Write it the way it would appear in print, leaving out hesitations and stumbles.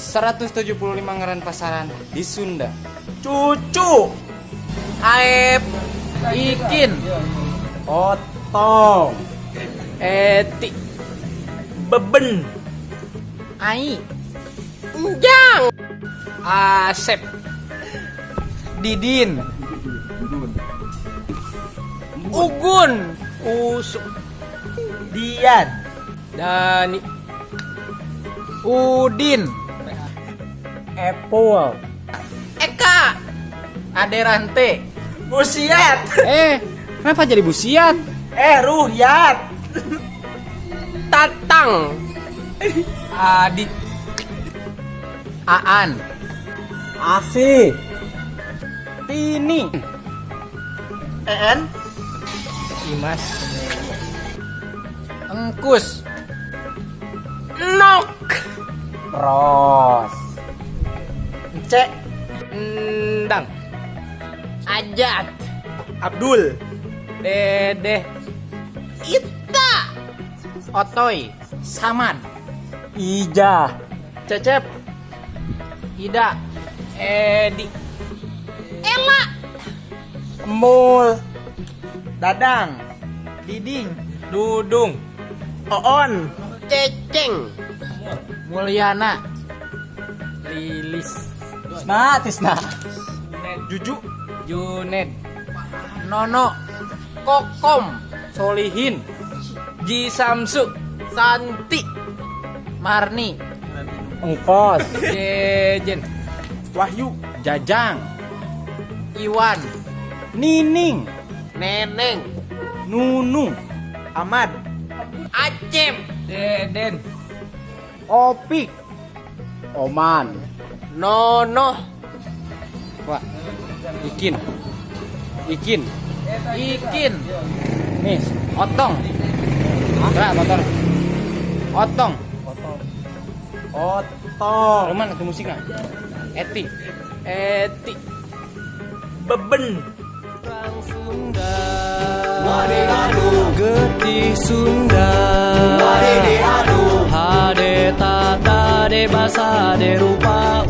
175 ngaran pasaran di Sunda. Cucu. Aep, Ikin, Otong. Eti, Beben. Ai, Enjang, Asep, Didin, Ugun, Usuk, Dian. Dani, Udin, Epul. Eka, Aderante. Busiat. Kenapa jadi busiat? Ruhyat. Tatang, Adit, Aan, Asih. Tini, En. Imas, Engkus, Nok, Ros. Cek. Endang, Ajat, Abdul. Dede, Ita, Otoy, Saman, Ija. Cecep, Ida, Edi, Ella, Mul. Dadang. Diding. Dudung, Oon. Ceceng, Mulyana, Lilis, Tisna. Juju, Juned, Nono, Kokom, Solihin, Ji Samsu, Santi, Marni, Engkos. Jejen, Wahyu. Jajang, Iwan, Nining. Neneng, Nunung. Ahmad. Acem, Deden, Opik. Oman. Nono, wah, Ikin, Ikin, Nis. Otong, motor, Otong, Otong. Roman itu musiknya, Eti, Beben. Orang Sunda, getih Sunda, hade tata de basa de rupa